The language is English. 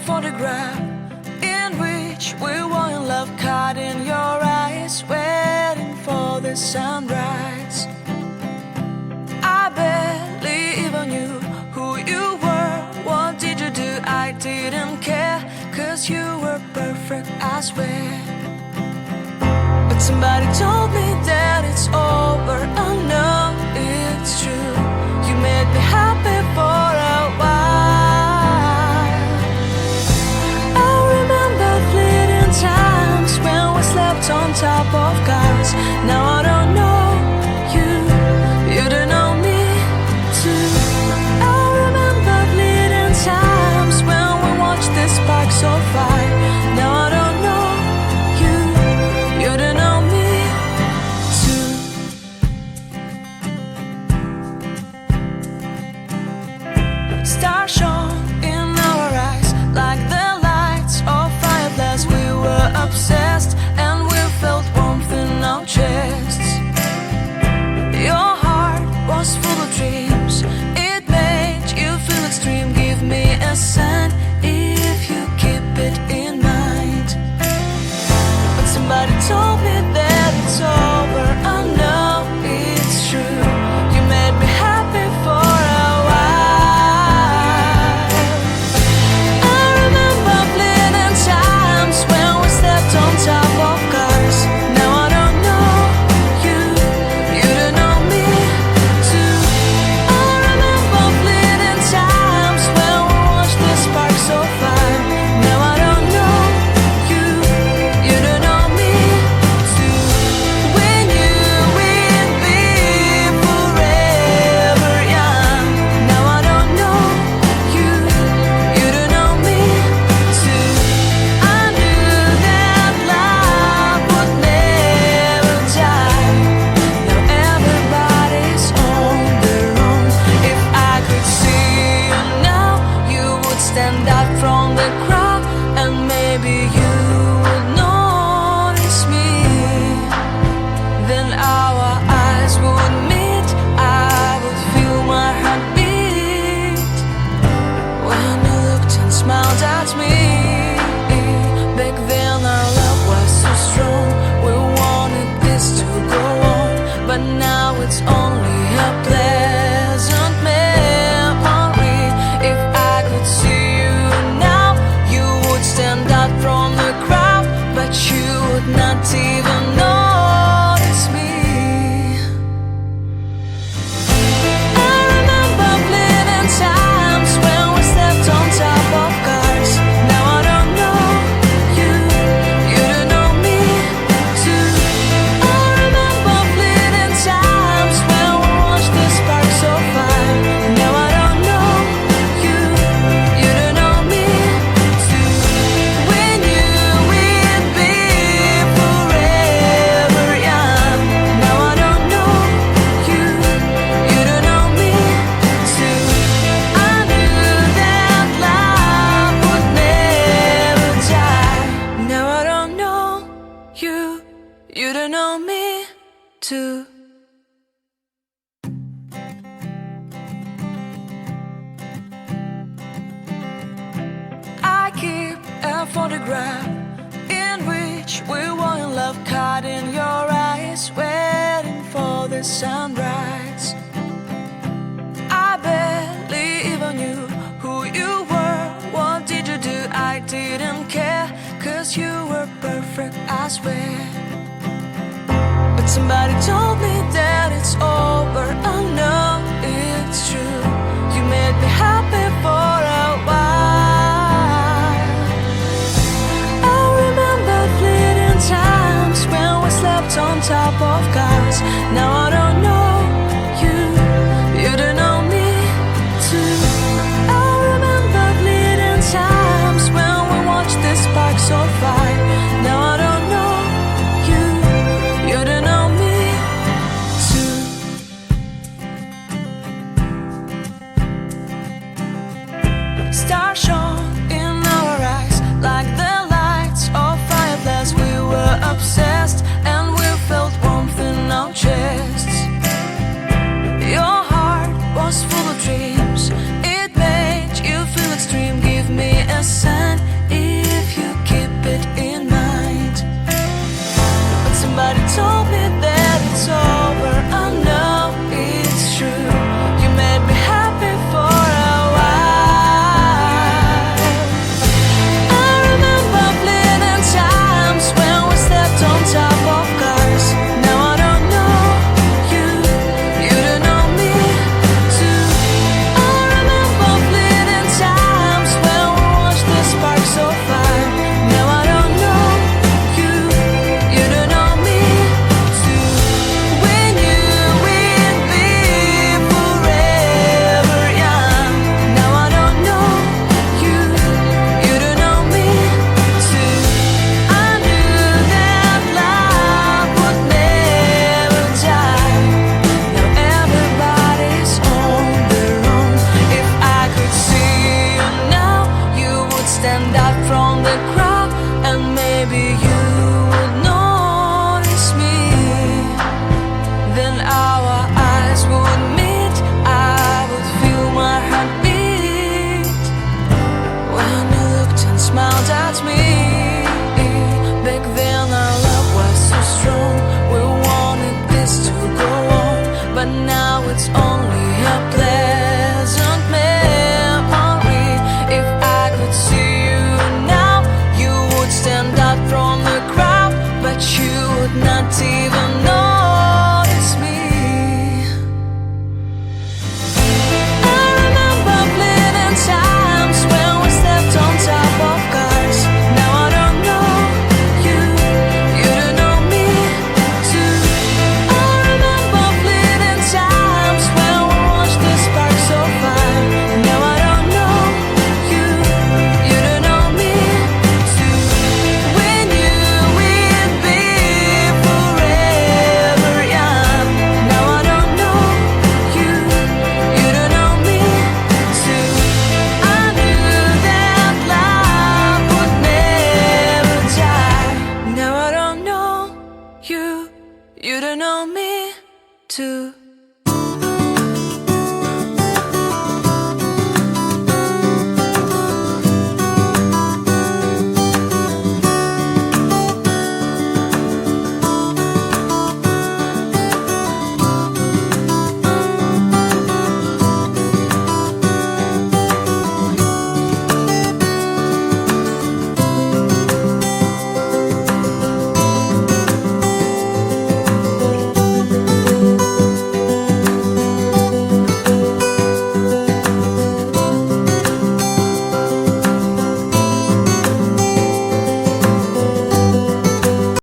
photograph in which we were in love, caught in your eyes, waiting for the sunrise. I barely even knew who you were. What did you do? I didn't care, 'cause you were perfect, I swear. But somebody told me that it's over. Oh no, it's true. You made me happy for a while. I remember fleeting times when we slept on top of cars. Now I don't know you, you don't know me too. I remember fleeting times when we watched the sparks of fire. Now I don't know you, you don't know me too. Stars shone in our eyes like the lights of fireflies. We were obsessed and we felt warmth in our chests. Your heart was full of dreams. It made you feel extreme. Give me a sign if you keep it in mind. But somebody told me that it's over. I know it's true. You made me happy for a while. I remember fleeting times when we slept on top of cars. Now I don't know you, you don't know me too. I remember fleeting times when we watched the sparks of fire. Now I don't know you, you don't know me too. We knew we'd be forever young. Now I don't know you, you don't know me too. I knew that love would never die. Now everybody's on their own. If I could see you now, you would stand out from the crowd, and maybe you would notice me. Then our eyes would meet. I would feel my heart beat when you looked and smiled at me. Back then our love was so strong. We wanted this to go on, but now it's only a pleasant memory. If I could see you now, you would stand out from the crowd, but you would not even notice me. I remember fleeting times when we slept on top of cars. Now I don't know you, you don't know me too. I remember fleeting times when we watched the sparks of fire. Now I don't know you, you don't know me too. We knew we'd be forever young. Now I don't know you, you don't know me too. I knew that love would never die. Now I don't know you, you don't know me too. I keep a photograph in which we were in love, caught in your eyes, waiting for the sunrise. I barely even knew who you were. What did you do? I didn't care, 'cause you were perfect, I swear. But somebody told me that it's over. I know it's true. You made me happy for a while. I remember fleeting times when we slept on top of cars. Now I don't know you, you don't know me too. I remember fleeting times when we watched the sparks of fire. Now I don't know you, you don't know me then our eyes would meet. I would feel my heart beat when you looked and smiled at me. Back then our love was so strong, we wanted this to go on, but now it's only a pleasant memory. If I could see you now, you would stand out from the crowd, but you would not even notice me. I remember fleeting times when we stepped on top of cars. Now I don't know you, you don't know me too. I remember fleeting times when we watched the sparks so far. Now I don't know you, you don't know me too. We knew we'd be forever young. Now I don't know you, you don't know me too. I knew that love would never die. Now I don't know you, you don't know me too.